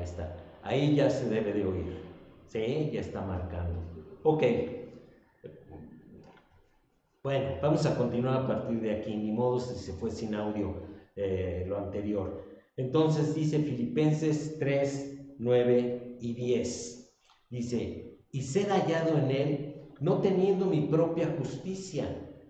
está. Ahí ya se debe de oír. Sí, ya está marcando. Ok. Bueno, vamos a continuar a partir de aquí. Ni modo si se fue sin audio lo anterior. Entonces dice Filipenses 3, 9 y 10. Dice, y ser hallado en él, no teniendo mi propia justicia,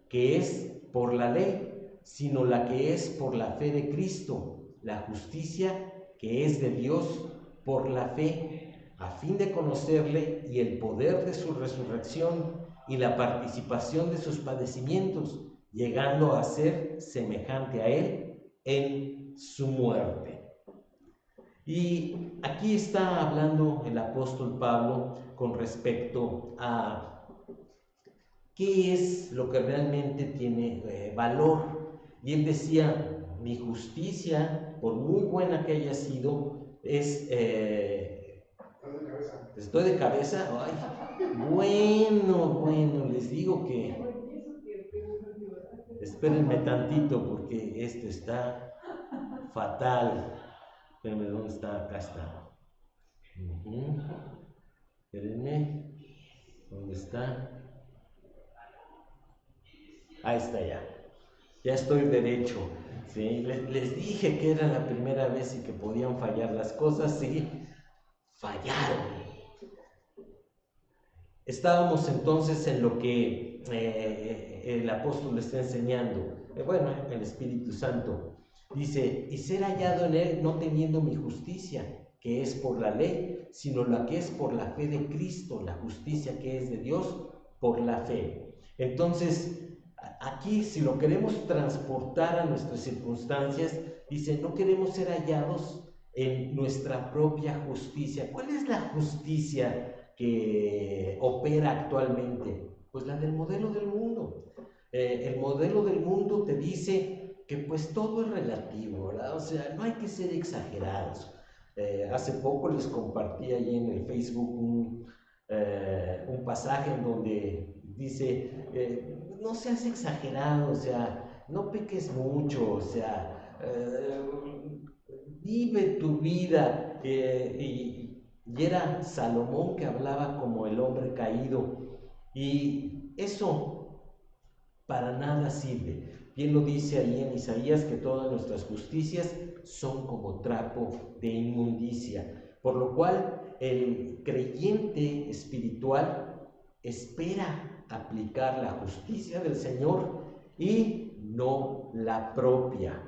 que es por la ley, sino la que es por la fe de Cristo, la justicia que es de Dios por la fe, a fin de conocerle y el poder de su resurrección y la participación de sus padecimientos, llegando a ser semejante a él en su muerte. Y aquí está hablando el apóstol Pablo con respecto a qué es lo que realmente tiene valor. Y él decía, mi justicia, por muy buena que haya sido, es... ¿Estoy de cabeza? Ay, bueno, les digo que... Espérenme tantito porque esto está fatal. Espérenme, ¿dónde está? Acá está. Espérenme, ¿dónde está? Ahí está ya. Ya estoy derecho. ¿Sí? Les dije que era la primera vez y que podían fallar las cosas. Sí, fallaron. Estábamos entonces en lo que el apóstol está enseñando. Bueno, el Espíritu Santo. Dice, y ser hallado en él no teniendo mi justicia, que es por la ley, sino la que es por la fe de Cristo, la justicia que es de Dios por la fe. Entonces, aquí si lo queremos transportar a nuestras circunstancias, dice, no queremos ser hallados en nuestra propia justicia. ¿Cuál es la justicia que opera actualmente? Pues la del modelo del mundo. El modelo del mundo te dice que pues todo es relativo, ¿verdad? O sea, no hay que ser exagerados. Hace poco les compartí ahí en el Facebook un pasaje en donde dice, no seas exagerado, o sea, no peques mucho, o sea, vive tu vida. Y era Salomón que hablaba como el hombre caído, y eso para nada sirve. Bien lo dice ahí en Isaías que todas nuestras justicias son como trapo de inmundicia, por lo cual el creyente espiritual espera aplicar la justicia del Señor y no la propia.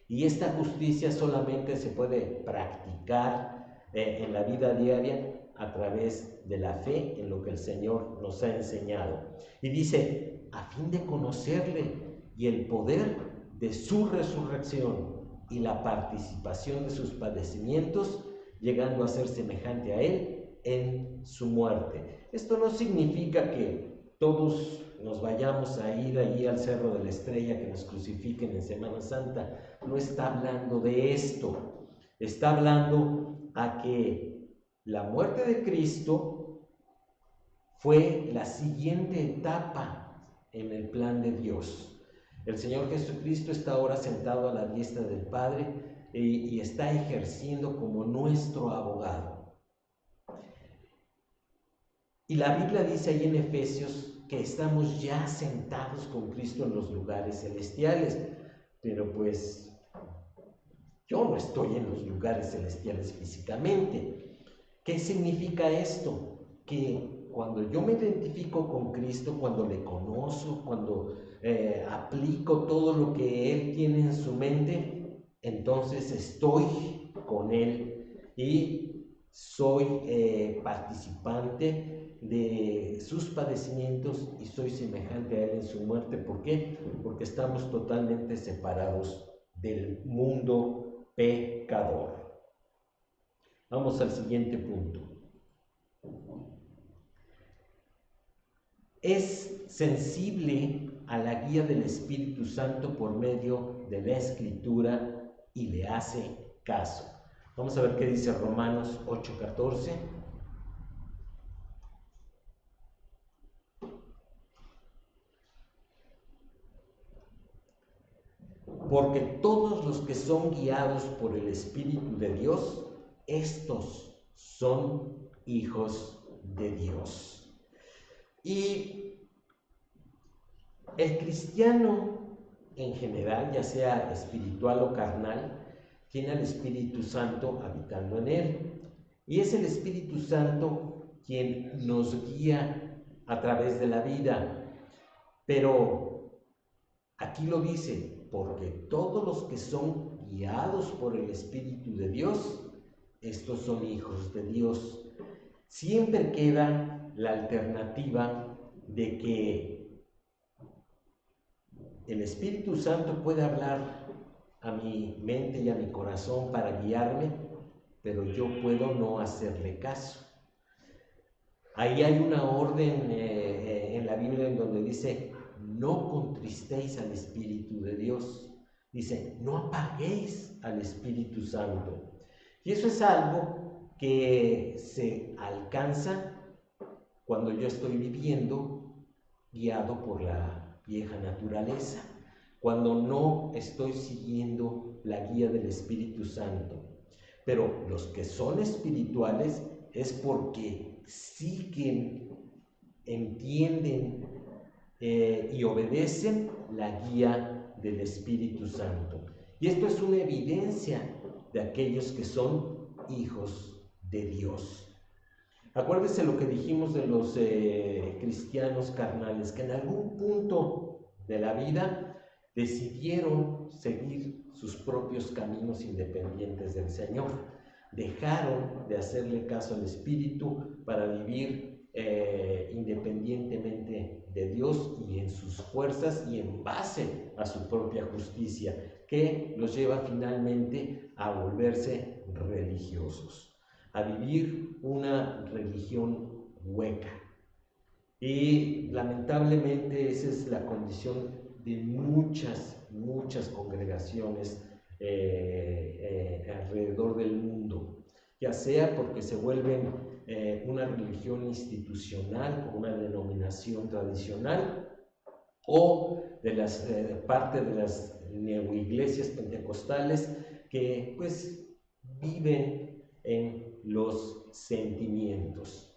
Y esta justicia solamente se puede practicar en la vida diaria a través de la fe en lo que el Señor nos ha enseñado. Y dice, a fin de conocerle y el poder de su resurrección y la participación de sus padecimientos, llegando a ser semejante a él en su muerte. Esto no significa que todos nos vayamos a ir ahí al Cerro de la Estrella, que nos crucifiquen en Semana Santa. No está hablando de esto. Está hablando a que la muerte de Cristo fue la siguiente etapa en el plan de Dios. El Señor Jesucristo está ahora sentado a la diestra del Padre y está ejerciendo como nuestro abogado. Y la Biblia dice ahí en Efesios que estamos ya sentados con Cristo en los lugares celestiales, pero pues yo no estoy en los lugares celestiales físicamente. ¿Qué significa esto? Que cuando yo me identifico con Cristo, cuando le conozco, cuando aplico todo lo que Él tiene en su mente, entonces estoy con Él y soy participante de sus padecimientos y soy semejante a Él en su muerte. ¿Por qué? Porque estamos totalmente separados del mundo pecador. Vamos al siguiente punto. Es sensible a la guía del Espíritu Santo por medio de la Escritura y le hace caso. Vamos a ver qué dice Romanos 8:14. Porque todos los que son guiados por el Espíritu de Dios, estos son hijos de Dios. Y el cristiano en general, ya sea espiritual o carnal, tiene al Espíritu Santo habitando en él. Y es el Espíritu Santo quien nos guía a través de la vida. Pero aquí lo dice, porque todos los que son guiados por el Espíritu de Dios, estos son hijos de Dios. Siempre queda la alternativa de que el Espíritu Santo puede hablar a mi mente y a mi corazón para guiarme, pero yo puedo no hacerle caso. Ahí hay una orden en la Biblia en donde dice, no contristéis al Espíritu de Dios. Dice, no apaguéis al Espíritu Santo. Y eso es algo que se alcanza cuando yo estoy viviendo guiado por la vieja naturaleza, cuando no estoy siguiendo la guía del Espíritu Santo. Pero los que son espirituales es porque siguen, entienden y obedecen la guía del Espíritu Santo. Y esto es una evidencia de aquellos que son hijos de Dios. Acuérdese lo que dijimos de los cristianos carnales, que en algún punto de la vida decidieron seguir sus propios caminos independientes del Señor. Dejaron de hacerle caso al Espíritu para vivir independientemente de Dios y en sus fuerzas y en base a su propia justicia, que los lleva finalmente a volverse religiosos, a vivir una religión hueca. Y lamentablemente esa es la condición de muchas congregaciones alrededor del mundo, ya sea porque se vuelven una religión institucional o una denominación tradicional, o de las parte de las neoiglesias pentecostales que pues viven en los sentimientos.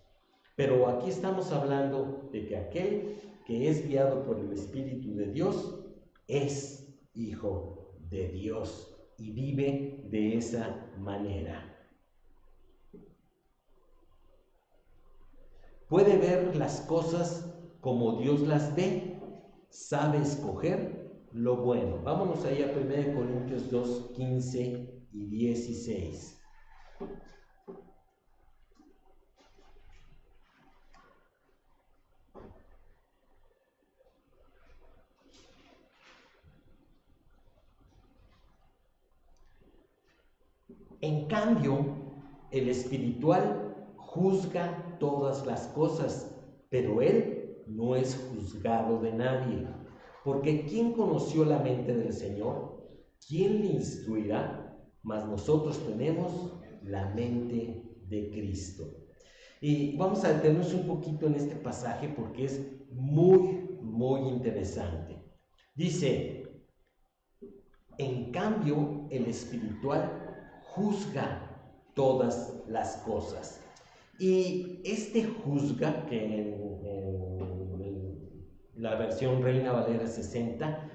Pero aquí estamos hablando de que aquel que es guiado por el Espíritu de Dios es hijo de Dios y vive de esa manera. Puede ver las cosas como Dios las ve, sabe escoger lo bueno. Vámonos ahí a 1 Corintios 2, 15 y 16. En cambio, el espiritual juzga todas las cosas, pero él no es juzgado de nadie. Porque ¿quién conoció la mente del Señor? ¿Quién le instruirá? Mas nosotros tenemos la mente de Cristo. Y vamos a detenernos un poquito en este pasaje porque es muy interesante. Dice, en cambio, el espiritual juzga todas las cosas. Y este juzga, que en la versión Reina Valera 60,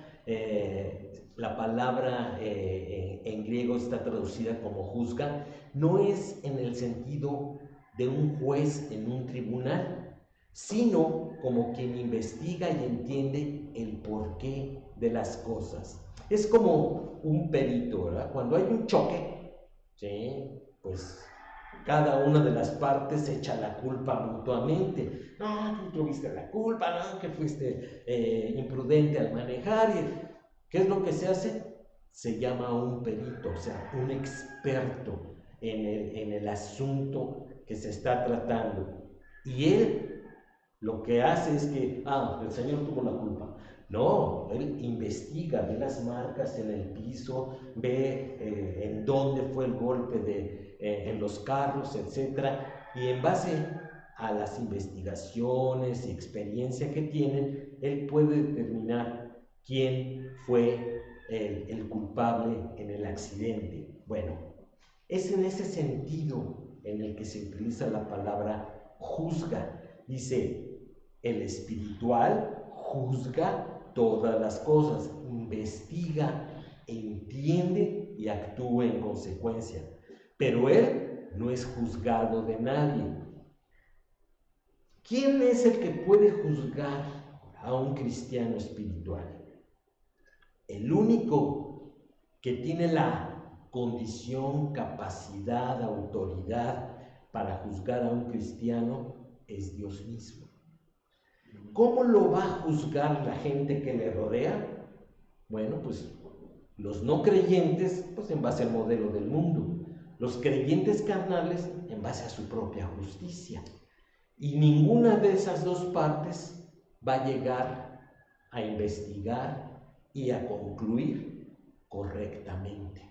la palabra en griego está traducida como juzga, no es en el sentido de un juez en un tribunal, sino como quien investiga y entiende el porqué de las cosas. Es como un perito, ¿verdad? Cuando hay un choque, ¿sí? Pues cada una de las partes echa la culpa mutuamente. No, tú tuviste la culpa, no, que fuiste imprudente al manejar. ¿Qué es lo que se hace? Se llama un perito, o sea, un experto en el asunto que se está tratando. Y él lo que hace es que, el Señor tuvo la culpa. No, él investiga, ve las marcas en el piso, ve en dónde fue el golpe en los carros, etc. Y en base a las investigaciones y experiencia que tienen, él puede determinar quién fue el culpable en el accidente. Bueno, Es en ese sentido en el que se utiliza la palabra juzga. Dice, el espiritual juzga todas las cosas, investiga, entiende y actúa en consecuencia. Pero él no es juzgado de nadie. ¿Quién es el que puede juzgar a un cristiano espiritual? El único que tiene la condición, capacidad, autoridad para juzgar a un cristiano es Dios mismo. ¿Cómo lo va a juzgar la gente que le rodea? Bueno, pues los no creyentes, pues en base al modelo del mundo. Los creyentes carnales en base a su propia justicia. Y ninguna de esas dos partes va a llegar a investigar y a concluir correctamente.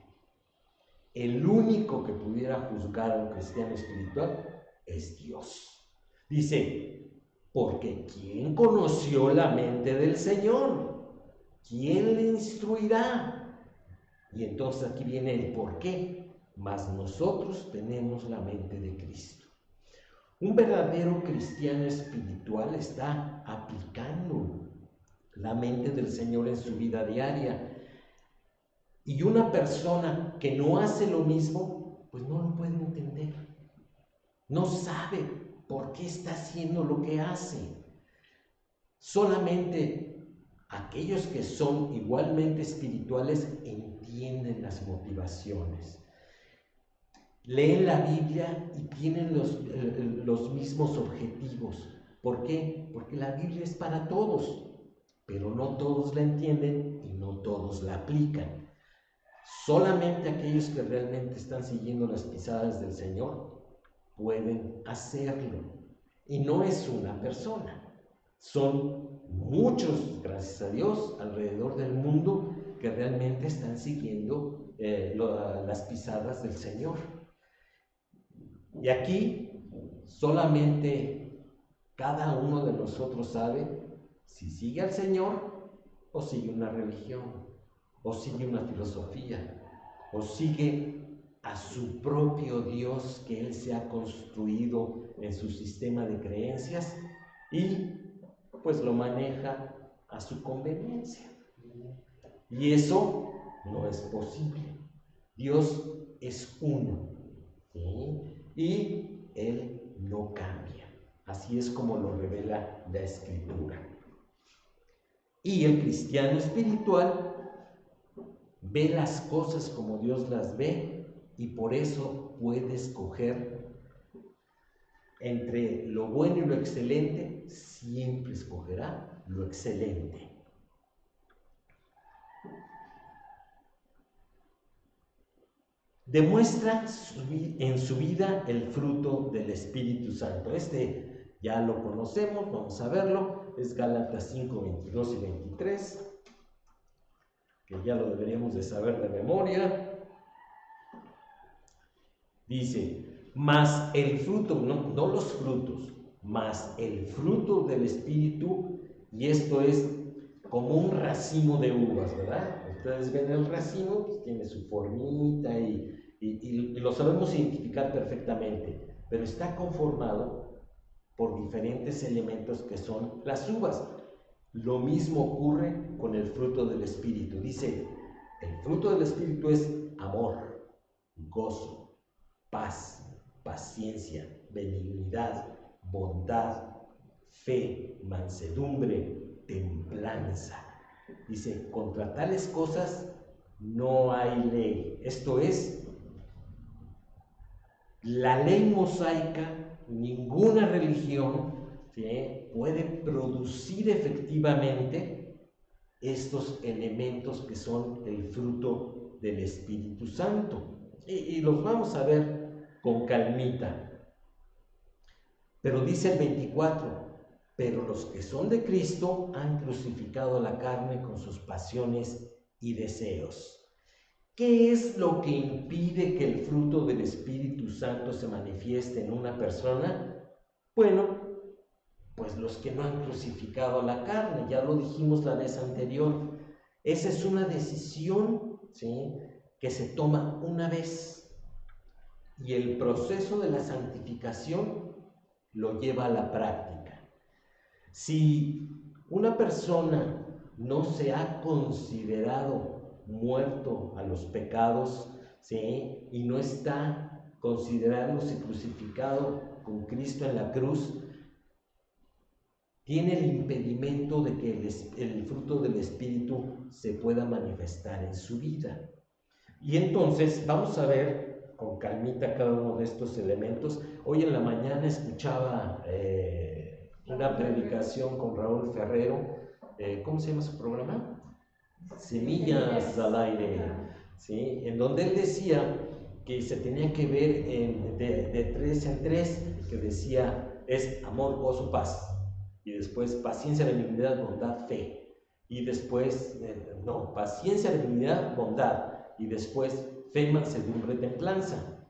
El único que pudiera juzgar a un cristiano espiritual es Dios. Dice, porque ¿quién conoció la mente del Señor? ¿Quién le instruirá? Y entonces aquí viene el por qué. Mas nosotros tenemos la mente de Cristo. Un verdadero cristiano espiritual está aplicando la mente del Señor en su vida diaria. Y una persona que no hace lo mismo, pues no lo puede entender. No sabe por qué está haciendo lo que hace. Solamente aquellos que son igualmente espirituales entienden las motivaciones. Leen la Biblia y tienen los mismos objetivos. ¿Por qué? Porque la Biblia es para todos, pero no todos la entienden y no todos la aplican. Solamente aquellos que realmente están siguiendo las pisadas del Señor pueden hacerlo. Y no es una persona, son muchos, gracias a Dios, alrededor del mundo que realmente están siguiendo las pisadas del Señor. Y aquí solamente cada uno de nosotros sabe si sigue al Señor o sigue una religión, o sigue una filosofía, o sigue a su propio Dios que Él se ha construido en su sistema de creencias y pues lo maneja a su conveniencia. Y eso no es posible. Dios es uno, ¿sí? Y Él no cambia. Así es como lo revela la Escritura. Y el cristiano espiritual ve las cosas como Dios las ve y por eso puede escoger entre lo bueno y lo excelente, siempre escogerá lo excelente. Demuestra en su vida el fruto del Espíritu Santo. Este ya lo conocemos, vamos a verlo. Es Gálatas 5, 22 y 23, que ya lo deberíamos de saber de memoria. Dice, mas el fruto, no los frutos, mas el fruto del Espíritu, y esto es como un racimo de uvas, ¿verdad? Ustedes ven el racimo, pues tiene su formita y lo sabemos identificar perfectamente, pero está conformado por diferentes elementos que son las uvas. Lo mismo ocurre con el fruto del Espíritu. Dice, el fruto del Espíritu es amor, gozo, paz, paciencia, benignidad, bondad, fe, mansedumbre, templanza. Dice, contra tales cosas no hay ley. Esto es, la ley mosaica, ninguna religión, ¿sí?, puede producir efectivamente estos elementos que son el fruto del Espíritu Santo. Y los vamos a ver con calmita. Pero dice el 24, pero los que son de Cristo han crucificado la carne con sus pasiones y deseos. ¿Qué es lo que impide que el fruto del Espíritu Santo se manifieste en una persona? Bueno, pues los que no han crucificado la carne, ya lo dijimos la vez anterior. Esa es una decisión, ¿sí?, que se toma una vez. y el proceso de la santificación lo lleva a la práctica. Si una persona no se ha considerado muerto a los pecados, ¿sí?, y no está considerándose crucificado con Cristo en la cruz, tiene el impedimento de que el fruto del Espíritu se pueda manifestar en su vida. Y entonces vamos a ver con calmita cada uno de estos elementos. Hoy en la mañana escuchaba una predicación con Raúl Ferrero. ¿Cómo se llama su programa? Semillas al aire, ¿sí? En donde él decía que se tenía que ver de tres en tres, que decía es amor, gozo, paz, y después paciencia, benignidad, bondad, fe, y después, paciencia, benignidad, bondad, y después fe, mansedumbre, templanza.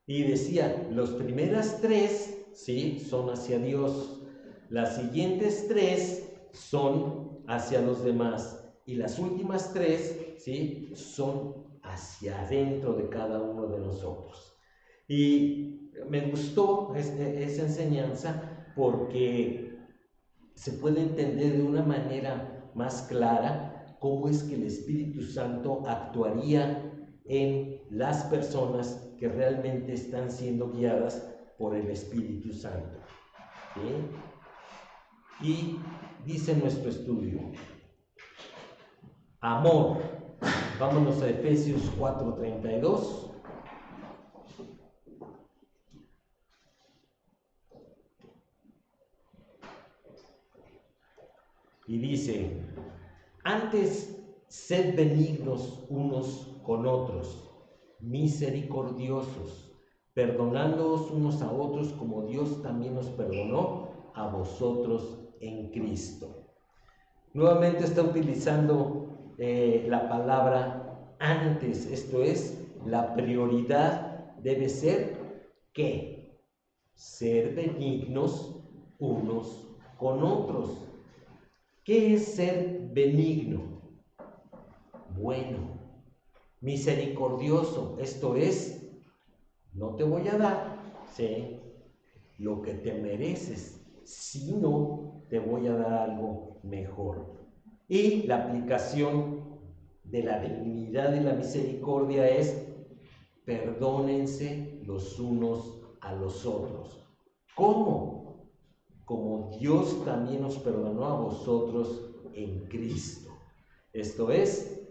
Y decía, las primeras tres, ¿sí?, son hacia Dios, las siguientes tres son hacia los demás, y las últimas tres, ¿sí?, son hacia adentro de cada uno de nosotros. Y me gustó esa enseñanza porque se puede entender de una manera más clara cómo es que el Espíritu Santo actuaría en las personas que realmente están siendo guiadas por el Espíritu Santo. ¿Sí? Y dice nuestro estudio, amor. Vámonos a Efesios 4:32. Y dice, antes sed benignos unos con otros, misericordiosos, perdonándoos unos a otros como Dios también os perdonó a vosotros en Cristo. Nuevamente está utilizando la palabra antes, esto es, la prioridad debe ser ¿qué? Ser benignos unos con otros. ¿Qué es ser benigno? Bueno, misericordioso, esto es, no te voy a dar, ¿sí?, lo que te mereces, sino te voy a dar algo mejor. Y la aplicación de la benignidad y la misericordia es, perdónense los unos a los otros. ¿Cómo? Como Dios también os perdonó a vosotros en Cristo. Esto es,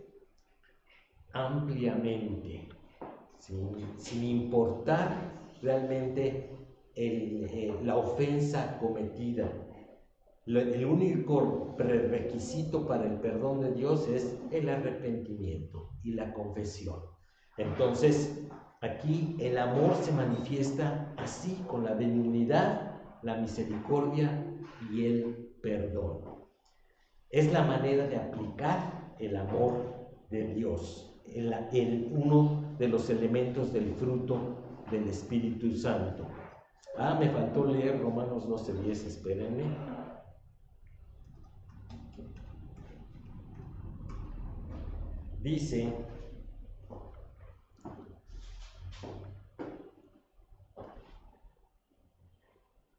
ampliamente, sin importar realmente la ofensa cometida. El único prerequisito para el perdón de Dios es el arrepentimiento y la confesión. Entonces, aquí el amor se manifiesta así, con la benignidad, la misericordia y el perdón. Es la manera de aplicar el amor de Dios, uno de los elementos del fruto del Espíritu Santo. Me faltó leer Romanos 12:10, espérenme. Dice,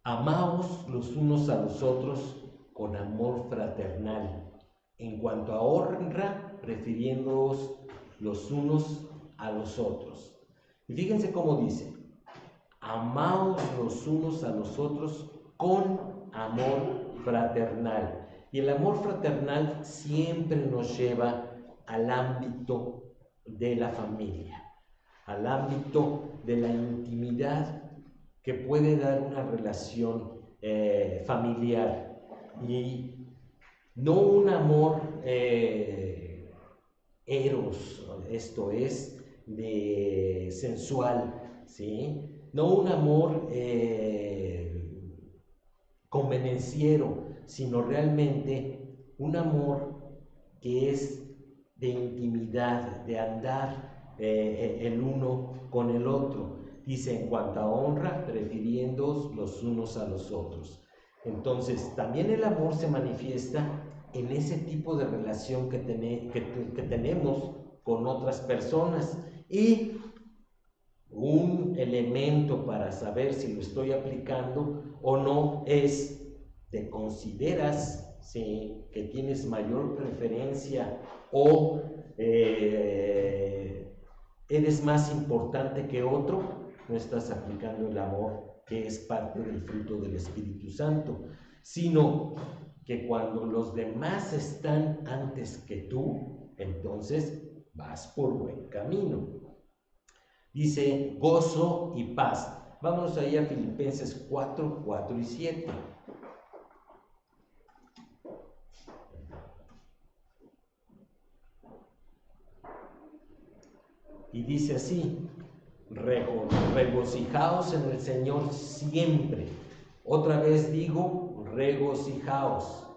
amaos los unos a los otros con amor fraternal, en cuanto a honra, refiriéndoos los unos a los otros. Y fíjense cómo dice, amaos los unos a los otros con amor fraternal. Y el amor fraternal siempre nos lleva al ámbito de la familia, al ámbito de la intimidad que puede dar una relación familiar, y no un amor eros, esto es, de sensual, ¿sí?, no un amor convenenciero, sino realmente un amor que es de intimidad, de andar el uno con el otro. Dice, en cuanto a honra, refiriéndoos los unos a los otros. Entonces, también el amor se manifiesta en ese tipo de relación que tenemos con otras personas. Y un elemento para saber si lo estoy aplicando o no es, ¿te consideras, sí, que tienes mayor preferencia o eres más importante que otro? No estás aplicando el amor, que es parte del fruto del Espíritu Santo, sino que cuando los demás están antes que tú, entonces vas por buen camino. Dice gozo y paz. Vámonos ahí a Filipenses 4, 4 y 7. Y dice así: regocijaos en el Señor siempre. Otra vez digo, regocijaos.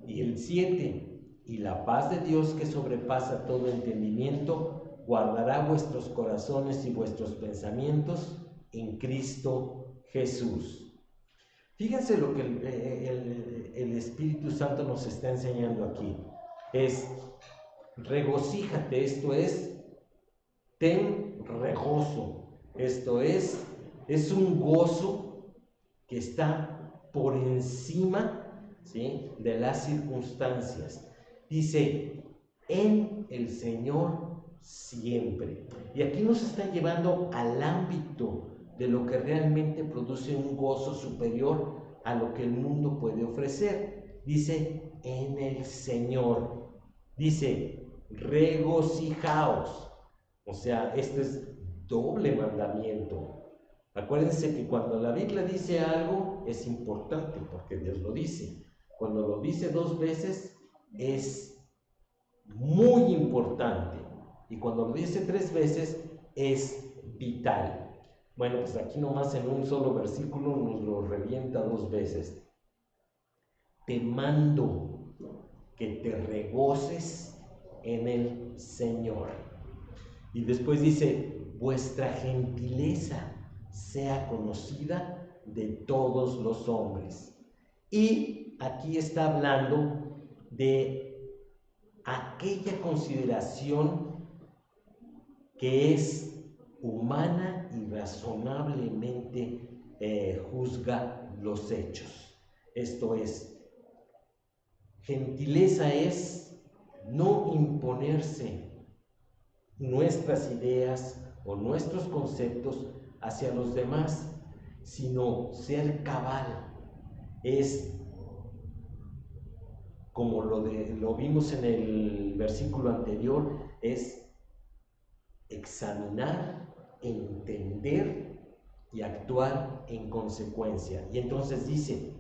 Y el 7, y la paz de Dios que sobrepasa todo entendimiento, guardará vuestros corazones y vuestros pensamientos en Cristo Jesús. Fíjense lo que el Espíritu Santo nos está enseñando aquí. Es regocíjate, esto es, ten regozo. Esto es un gozo que está por encima, ¿sí?, de las circunstancias. Dice, en el Señor siempre. Y aquí nos está llevando al ámbito de lo que realmente produce un gozo superior a lo que el mundo puede ofrecer. Dice, en el Señor. Dice, regocijaos. O sea, este es doble mandamiento. Acuérdense que cuando la Biblia dice algo es importante porque Dios lo dice. Cuando lo dice 2 veces es muy importante. Y cuando lo dice 3 veces es vital. Bueno, pues aquí nomás en un solo versículo nos lo revienta 2 veces. Te mando que te regoces en el Señor. Y después dice, vuestra gentileza sea conocida de todos los hombres. Y aquí está hablando de aquella consideración que es humana y razonablemente juzga los hechos. Esto es, gentileza es no imponerse nuestras ideas o nuestros conceptos hacia los demás, sino ser cabal. Es como lo vimos en el versículo anterior, es examinar, entender y actuar en consecuencia. Y entonces dice,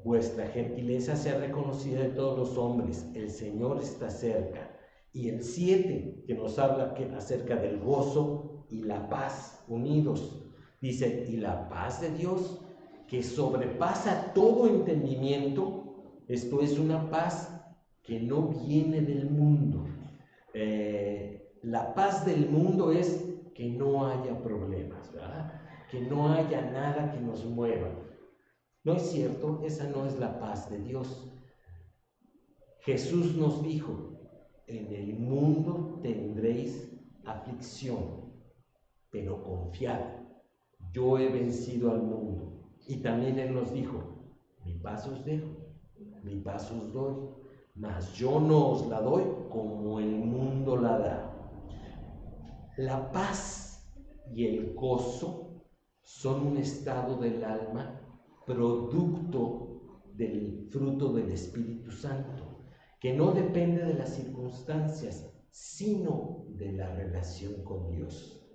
vuestra gentileza sea reconocida de todos los hombres, el Señor está cerca. Y el 7, que nos habla acerca del gozo y la paz unidos, dice, y la paz de Dios que sobrepasa todo entendimiento, esto es una paz que no viene del mundo. La paz del mundo es que no haya problemas, ¿verdad? Que no haya nada que nos mueva. No es cierto, esa no es la paz de Dios. Jesús nos dijo, en el mundo tendréis aflicción, pero confiad, yo he vencido al mundo. Y también Él nos dijo, mi paz os dejo, mi paz os doy, mas yo no os la doy como el mundo la da. La paz y el gozo son un estado del alma producto del fruto del Espíritu Santo, que no depende de las circunstancias, sino de la relación con Dios.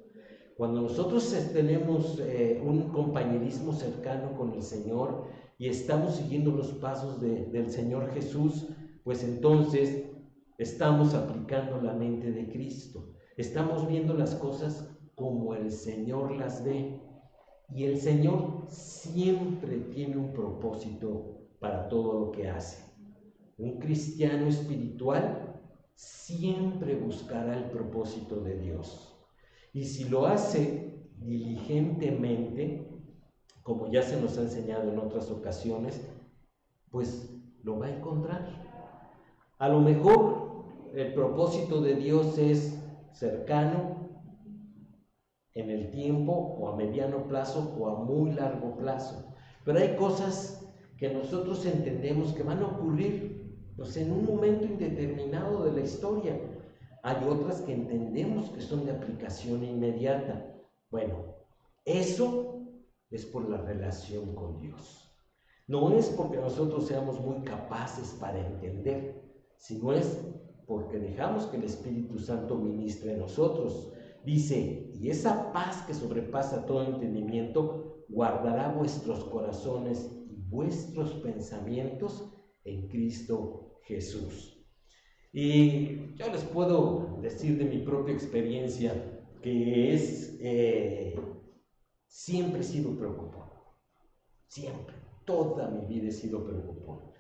Cuando nosotros tenemos un compañerismo cercano con el Señor y estamos siguiendo los pasos del Señor Jesús, pues entonces estamos aplicando la mente de Cristo. Estamos viendo las cosas como el Señor las ve. Y el Señor siempre tiene un propósito para todo lo que hace. Un cristiano espiritual siempre buscará el propósito de Dios. Y si lo hace diligentemente, como ya se nos ha enseñado en otras ocasiones, pues lo va a encontrar. A lo mejor el propósito de Dios es cercano, en el tiempo, o a mediano plazo, o a muy largo plazo. Pero hay cosas que nosotros entendemos que van a ocurrir, pues, en un momento indeterminado de la historia. Hay otras que entendemos que son de aplicación inmediata. Bueno, eso es por la relación con Dios. No es porque nosotros seamos muy capaces para entender, sino es porque dejamos que el Espíritu Santo ministre en nosotros. Dice, y esa paz que sobrepasa todo entendimiento, guardará vuestros corazones y vuestros pensamientos en Cristo Jesús. Y yo les puedo decir de mi propia experiencia que siempre he sido preocupado, siempre, toda mi vida he sido preocupado.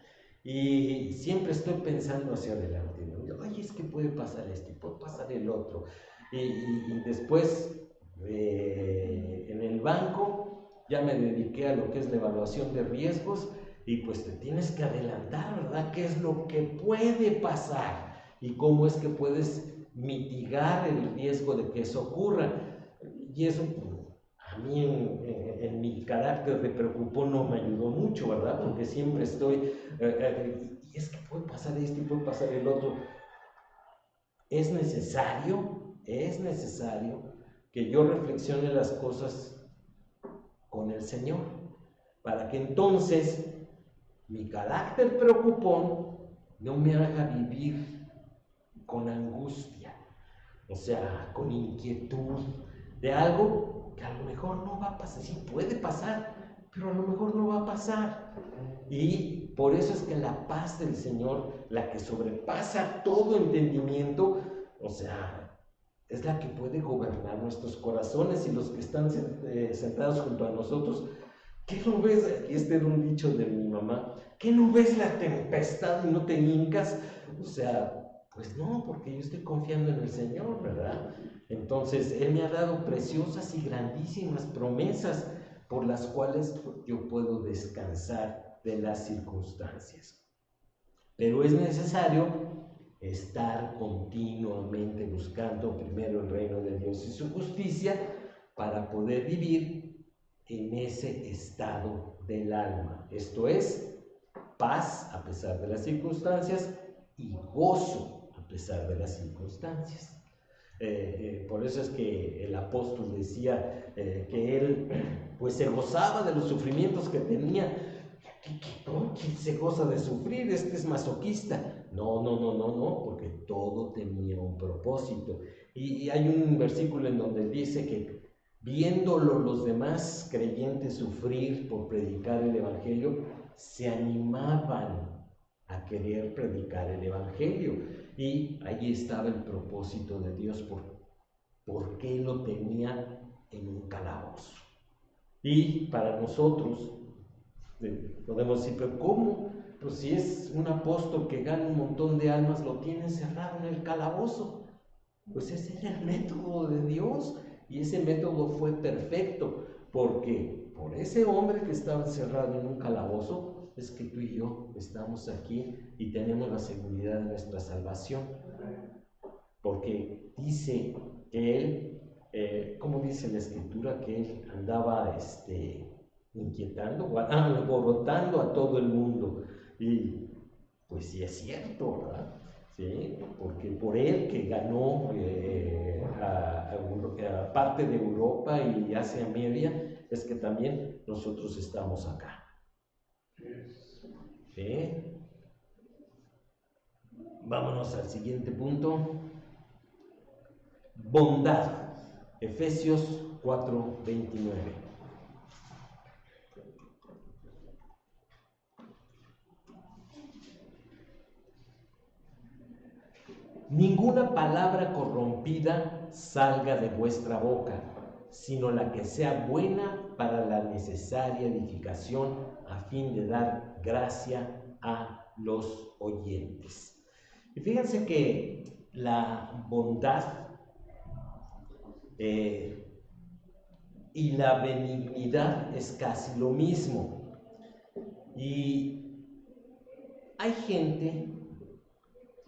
Y siempre estoy pensando hacia adelante, ¿no? Ay, es que puede pasar esto, puede pasar el otro. Y después, en el banco, ya me dediqué a lo que es la evaluación de riesgos, y pues te tienes que adelantar, ¿verdad? ¿Qué es lo que puede pasar? Y cómo es que puedes mitigar el riesgo de que eso ocurra. Y eso, a mí en mi carácter de preocupón no me ayudó mucho, ¿verdad? Porque siempre estoy, y es que puede pasar esto y puede pasar el otro. Es necesario que yo reflexione las cosas con el Señor, para que entonces mi carácter preocupón no me haga vivir con angustia, o sea, con inquietud de algo que a lo mejor no va a pasar. Sí puede pasar, pero a lo mejor no va a pasar. Y por eso es que la paz del Señor, la que sobrepasa todo entendimiento, o sea, es la que puede gobernar nuestros corazones. Y los que están sentados junto a nosotros, ¿qué no ves? Aquí este era un dicho de mi mamá, ¿qué no ves la tempestad y no te hincas? O sea, pues no, porque yo estoy confiando en el Señor, ¿verdad? Entonces, Él me ha dado preciosas y grandísimas promesas por las cuales yo puedo descansar de las circunstancias. Pero es necesario estar continuamente buscando primero el reino de Dios y su justicia para poder vivir en ese estado del alma. Esto es paz a pesar de las circunstancias y gozo a pesar de las circunstancias. Por eso es que el apóstol decía que él pues se gozaba de los sufrimientos que tenía. ¿Quién se goza de sufrir? Este es masoquista. No, porque todo tenía un propósito. Y hay un versículo en donde dice que viéndolo los demás creyentes sufrir por predicar el evangelio, se animaban a querer predicar el evangelio. Y ahí estaba el propósito de Dios, por qué lo tenía en un calabozo. Y para nosotros podemos decir, pero ¿cómo? Pues si es un apóstol que gana un montón de almas, lo tiene encerrado en el calabozo. Pues ese era el método de Dios, y ese método fue perfecto, porque por ese hombre que estaba encerrado en un calabozo es que tú y yo estamos aquí y tenemos la seguridad de nuestra salvación. Porque dice que él, ¿cómo dice la escritura? Que él andaba inquietando, alborotando a todo el mundo. Y pues sí es cierto, ¿verdad? ¿Sí? Porque por él que ganó a parte de Europa y Asia Media, es que también nosotros estamos acá. ¿Sí? Vámonos al siguiente punto. Bondad. Efesios 4:29. Ninguna palabra corrompida salga de vuestra boca, sino la que sea buena para la necesaria edificación, a fin de dar gracia a los oyentes. Y fíjense que la bondad y la benignidad es casi lo mismo. Y hay gente,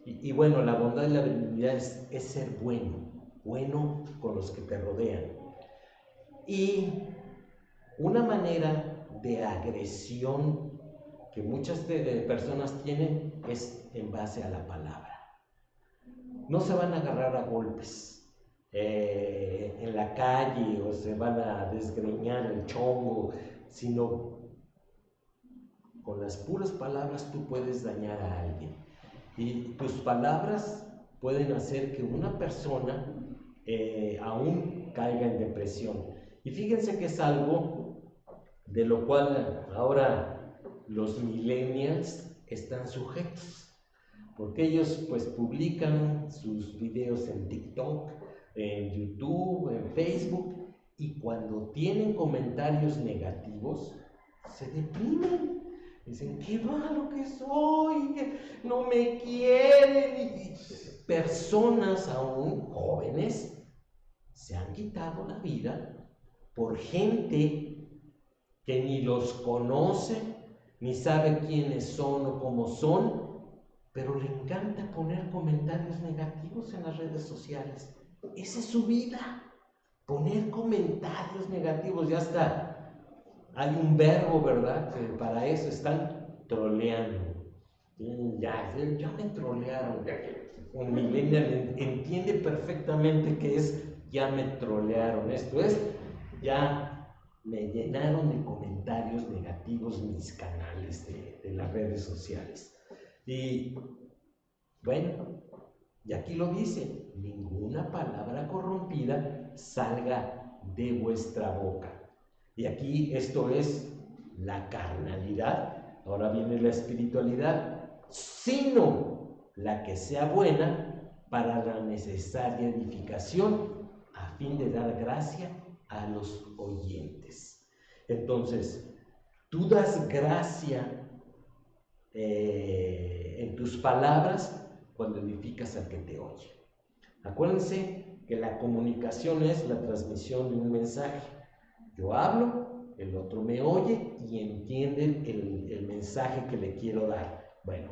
y bueno, la bondad y la benignidad es ser bueno con los que te rodean. Y una manera de agresión que muchas personas tienen es en base a la palabra. No se van a agarrar a golpes en la calle o se van a desgreñar el chongo, sino con las puras palabras tú puedes dañar a alguien. Y tus palabras pueden hacer que una persona aún caiga en depresión. Y fíjense que es algo de lo cual ahora los millennials están sujetos, porque ellos pues publican sus videos en TikTok, en YouTube, en Facebook, y cuando tienen comentarios negativos se deprimen. Dicen, qué malo que soy, que no me quieren. Y personas aún jóvenes se han quitado la vida por gente que ni los conoce, ni sabe quiénes son o cómo son, pero le encanta poner comentarios negativos en las redes sociales. Esa es su vida, poner comentarios negativos. Ya está, hay un verbo, ¿verdad? Que para eso están troleando. Ya me trolearon. Un millennial entiende perfectamente que es ya me trolearon. Esto es, ya me llenaron de comentarios negativos mis canales de las redes sociales. Y bueno, y aquí lo dice, ninguna palabra corrompida salga de vuestra boca. Y aquí esto es la carnalidad, ahora viene la espiritualidad, sino la que sea buena para la necesaria edificación a fin de dar gracia a los oyentes. Entonces, tú das gracia en tus palabras cuando edificas al que te oye. Acuérdense que la comunicación es la transmisión de un mensaje. Yo hablo, el otro me oye y entiende el mensaje que le quiero dar. Bueno,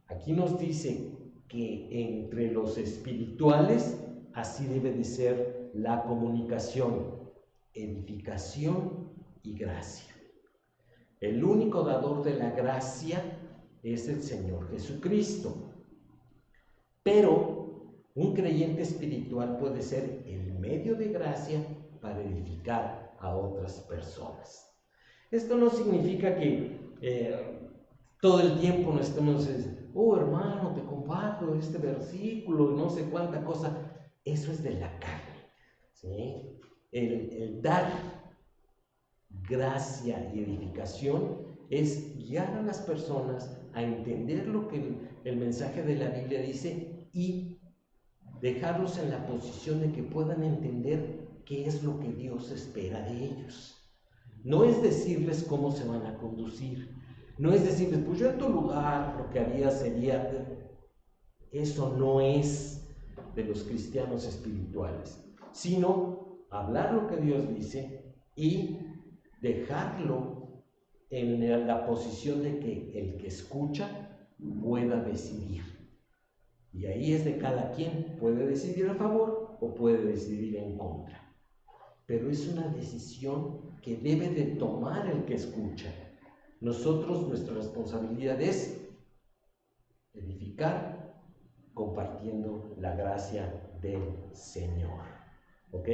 aquí nos dice que entre los espirituales así debe de ser la comunicación, edificación y gracia. El único dador de la gracia es el Señor Jesucristo. Pero un creyente espiritual puede ser el medio de gracia para edificar a otras personas. Esto no significa que todo el tiempo nos estemos, oh hermano, te comparto este versículo y no sé cuánta cosa. Eso es de la carne, ¿sí? El dar gracia y edificación es guiar a las personas a entender lo que el mensaje de la Biblia dice y dejarlos en la posición de que puedan entender qué es lo que Dios espera de ellos. No es decirles cómo se van a conducir, no es decirles, pues yo en tu lugar lo que haría sería... Eso no es de los cristianos espirituales, sino hablar lo que Dios dice y dejarlo en la posición de que el que escucha pueda decidir. Y ahí es de cada quien, puede decidir a favor o puede decidir en contra. Pero es una decisión que debe de tomar el que escucha. Nosotros, nuestra responsabilidad es edificar compartiendo la gracia del Señor. ¿Ok?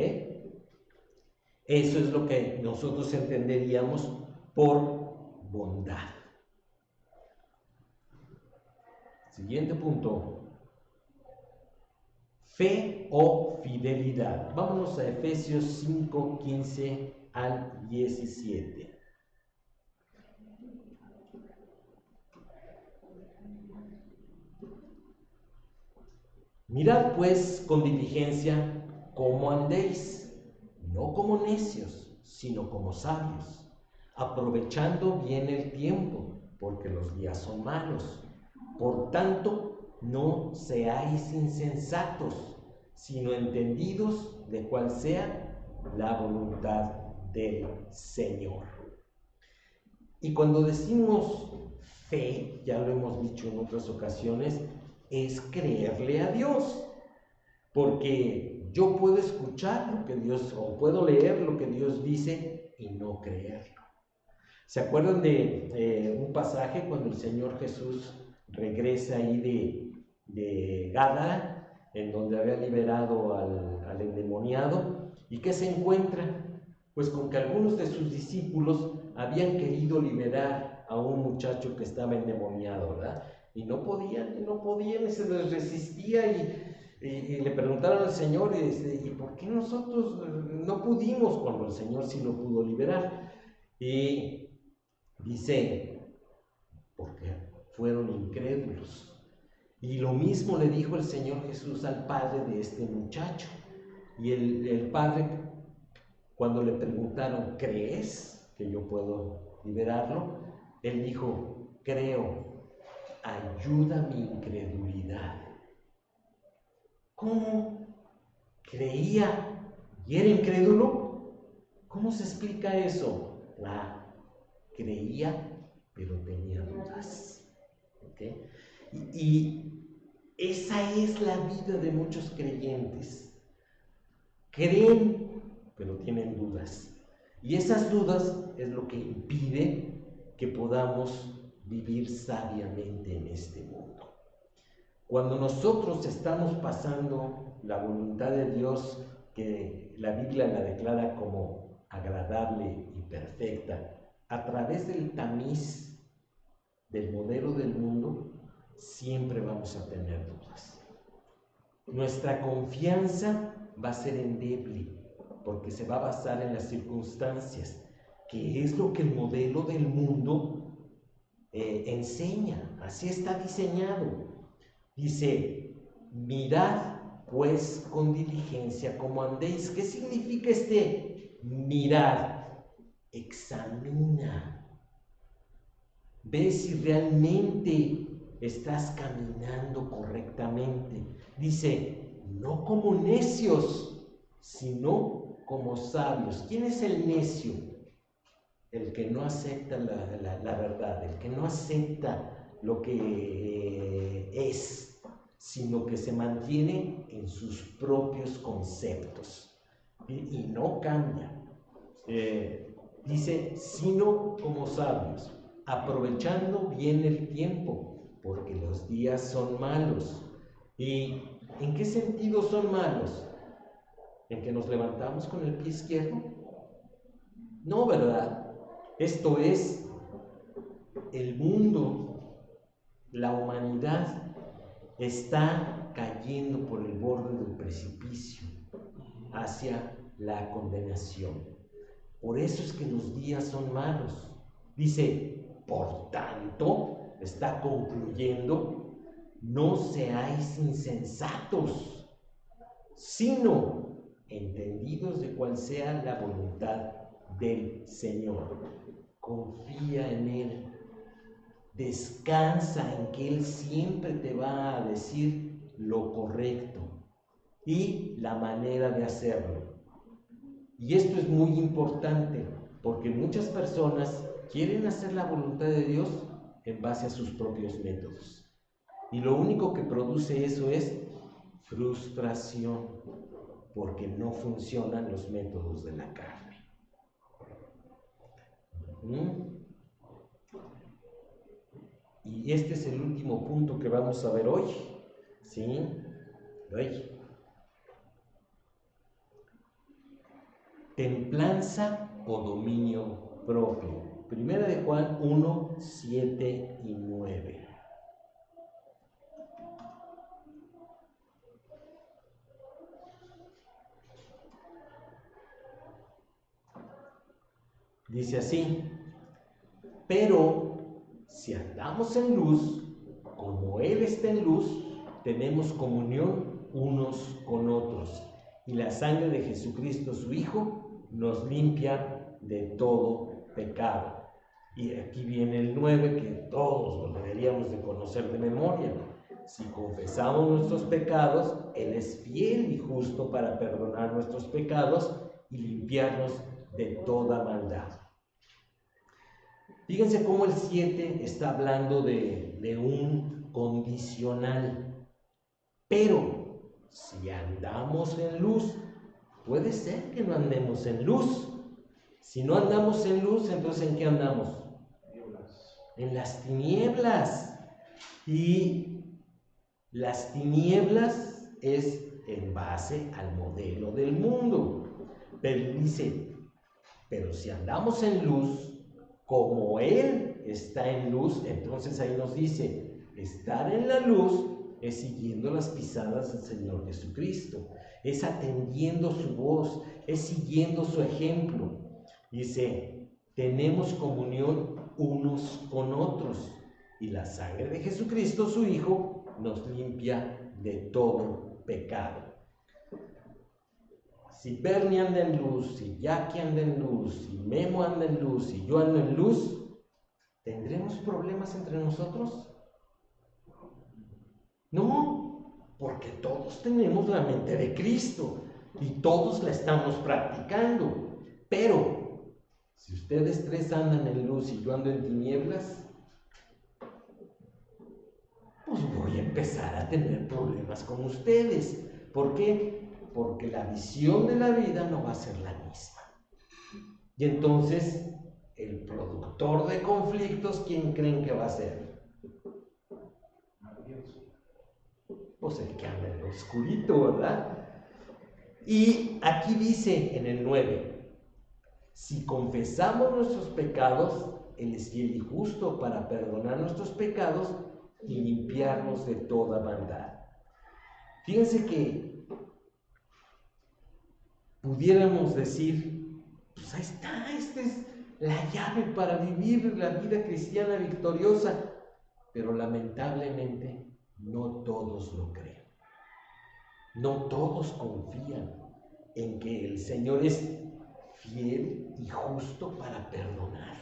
Eso es lo que nosotros entenderíamos por bondad. Siguiente punto. Fe o fidelidad. Vámonos a Efesios 5, 15 al 17. Mirad pues con diligencia cómo andéis, no como necios, sino como sabios, aprovechando bien el tiempo, porque los días son malos. Por tanto, no seáis insensatos, sino entendidos de cuál sea la voluntad del Señor. Y cuando decimos fe, ya lo hemos dicho en otras ocasiones, es creerle a Dios, porque yo puedo escuchar lo que Dios, o puedo leer lo que Dios dice y no creerlo. ¿Se acuerdan de un pasaje cuando el Señor Jesús regresa ahí de Gádara, en donde había liberado al endemoniado? ¿Y qué se encuentra? Pues con que algunos de sus discípulos habían querido liberar a un muchacho que estaba endemoniado, ¿verdad? Y no podían, se les resistía y le preguntaron al Señor, ¿y por qué nosotros no pudimos cuando el Señor sí lo pudo liberar? Y dice, porque fueron incrédulos. Y lo mismo le dijo el Señor Jesús al padre de este muchacho. Y el padre, cuando le preguntaron, ¿crees que yo puedo liberarlo? Él dijo, creo, ayuda mi incredulidad. ¿Cómo? ¿Creía y era incrédulo? ¿Cómo se explica eso? Creía, pero tenía dudas. ¿Okay? Y esa es la vida de muchos creyentes. Creen, pero tienen dudas. Y esas dudas es lo que impide que podamos vivir sabiamente en este mundo. Cuando nosotros estamos pasando la voluntad de Dios, que la Biblia la declara como agradable y perfecta, a través del tamiz del modelo del mundo, siempre vamos a tener dudas. Nuestra confianza va a ser endeble, porque se va a basar en las circunstancias, que es lo que el modelo del mundo enseña. Así está diseñado. Dice, mirad pues con diligencia cómo andéis. ¿Qué significa este mirar? Examina. Ve si realmente estás caminando correctamente. Dice, no como necios, sino como sabios. ¿Quién es el necio? El que no acepta la verdad, el que no acepta lo que es, sino que se mantiene en sus propios conceptos y no cambia. Dice, sino como sabios, aprovechando bien el tiempo, porque los días son malos. ¿Y en qué sentido son malos? ¿En que nos levantamos con el pie izquierdo? No, ¿verdad? Esto es, el mundo, la humanidad está cayendo por el borde del precipicio hacia la condenación. Por eso es que los días son malos. Dice, por tanto, está concluyendo, no seáis insensatos, sino entendidos de cuál sea la voluntad del Señor. Confía en Él, descansa en que Él siempre te va a decir lo correcto y la manera de hacerlo. Y esto es muy importante porque muchas personas quieren hacer la voluntad de Dios en base a sus propios métodos. Y lo único que produce eso es frustración, porque no funcionan los métodos de la carne. Y este es el último punto que vamos a ver hoy. ¿Sí? Templanza o dominio propio. Primera de Juan 1, 7 y 9. Dice así, pero si andamos en luz, como Él está en luz, tenemos comunión unos con otros. Y la sangre de Jesucristo, su Hijo, nos limpia de todo pecado. Y aquí viene el 9, que todos lo deberíamos de conocer de memoria. Si confesamos nuestros pecados, Él es fiel y justo para perdonar nuestros pecados y limpiarnos de toda maldad. Fíjense cómo el 7 está hablando de un condicional. Pero, si andamos en luz, puede ser que no andemos en luz. Si no andamos en luz, entonces ¿en qué andamos? En las tinieblas. Y las tinieblas es en base al modelo del mundo. Pero dice, pero si andamos en luz, como Él está en luz, entonces ahí nos dice, estar en la luz es siguiendo las pisadas del Señor Jesucristo, es atendiendo su voz, es siguiendo su ejemplo. Dice, tenemos comunión unos con otros y la sangre de Jesucristo, su Hijo, nos limpia de todo pecado. Si Bernie anda en luz, si Jackie anda en luz, si Memo anda en luz, si yo ando en luz, ¿tendremos problemas entre nosotros? No, porque todos tenemos la mente de Cristo y todos la estamos practicando. Pero, si ustedes tres andan en luz y yo ando en tinieblas, pues voy a empezar a tener problemas con ustedes. ¿Por qué? Porque la visión de la vida no va a ser la misma. Y entonces, el productor de conflictos, ¿quién creen que va a ser? Pues el que anda en lo oscurito, ¿verdad? Y aquí dice en el 9, si confesamos nuestros pecados, Él es fiel y justo para perdonar nuestros pecados y limpiarnos de toda maldad. Fíjense que pudiéramos decir, pues ahí está, esta es la llave para vivir la vida cristiana victoriosa, pero lamentablemente no todos lo creen. No todos confían en que el Señor es fiel y justo para perdonar,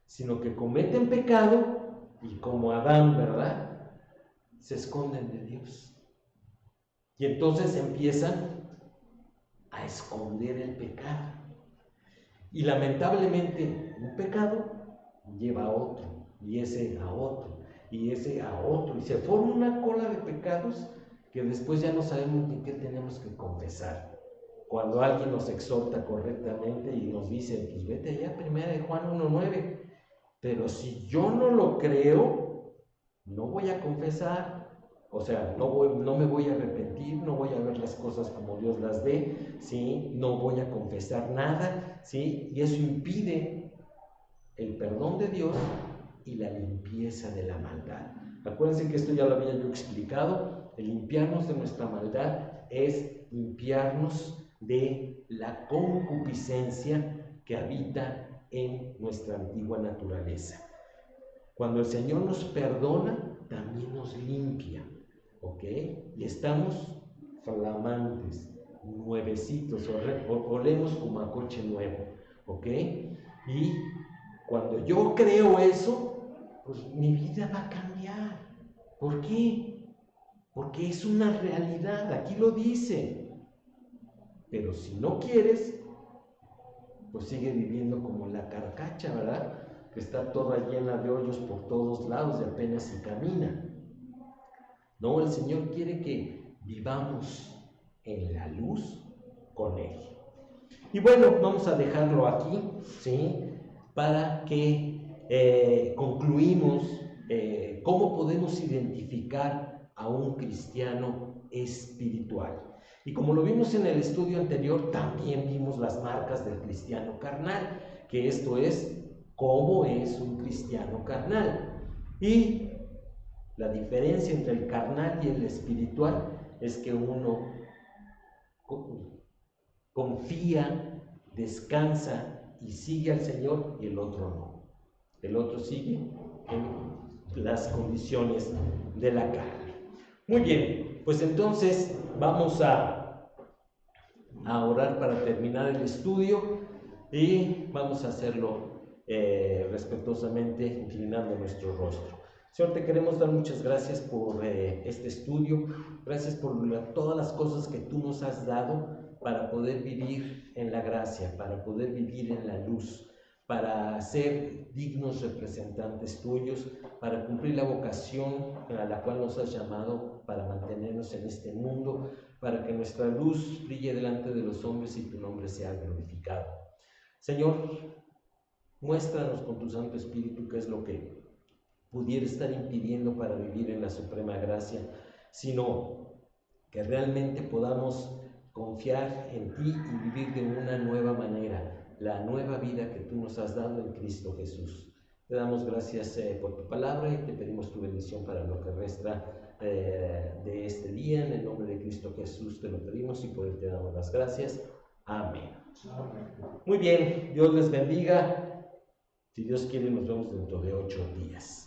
sino que cometen pecado y como Adán, ¿verdad?, se esconden de Dios. Y entonces empiezan a esconder el pecado. Y lamentablemente un pecado lleva a otro, y ese a otro, y ese a otro, y se forma una cola de pecados que después ya no sabemos ni qué tenemos que confesar. Cuando alguien nos exhorta correctamente y nos dice, pues vete allá, 1 Juan 1:9, pero si yo no lo creo, no voy a confesar. O sea, no me voy a arrepentir, no voy a ver las cosas como Dios las ve, ¿sí? No voy a confesar nada, ¿sí? Y eso impide el perdón de Dios y la limpieza de la maldad. Acuérdense que esto ya lo había yo explicado. El limpiarnos de nuestra maldad es limpiarnos de la concupiscencia que habita en nuestra antigua naturaleza. Cuando el Señor nos perdona, también nos limpia, ¿ok? Y estamos flamantes, nuevecitos, olemos como a coche nuevo, ¿ok? Y cuando yo creo eso, pues mi vida va a cambiar. ¿Por qué? Porque es una realidad, aquí lo dice. Pero si no quieres, pues sigue viviendo como la carcacha, ¿verdad?, que está toda llena de hoyos por todos lados y apenas se camina. No, el Señor quiere que vivamos en la luz con Él. Y bueno, vamos a dejarlo aquí, ¿sí?, para que concluimos cómo podemos identificar a un cristiano espiritual. Y como lo vimos en el estudio anterior, también vimos las marcas del cristiano carnal, que esto es, cómo es un cristiano carnal. Y la diferencia entre el carnal y el espiritual es que uno confía, descansa y sigue al Señor y el otro no. El otro sigue en las condiciones de la carne. Muy bien, pues entonces vamos a orar para terminar el estudio y vamos a hacerlo respetuosamente inclinando nuestro rostro. Señor, te queremos dar muchas gracias por este estudio, gracias por todas las cosas que tú nos has dado para poder vivir en la gracia, para poder vivir en la luz, para ser dignos representantes tuyos, para cumplir la vocación a la cual nos has llamado, para mantenernos en este mundo, para que nuestra luz brille delante de los hombres y tu nombre sea glorificado. Señor, muéstranos con tu Santo Espíritu qué es lo que pudiera estar impidiendo para vivir en la suprema gracia, sino que realmente podamos confiar en ti y vivir de una nueva manera, la nueva vida que tú nos has dado en Cristo Jesús. Te damos gracias por tu palabra y te pedimos tu bendición para lo que resta de este día. En el nombre de Cristo Jesús te lo pedimos y por él te damos las gracias. Amén. Muy bien, Dios les bendiga. Si Dios quiere, nos vemos dentro de 8 días.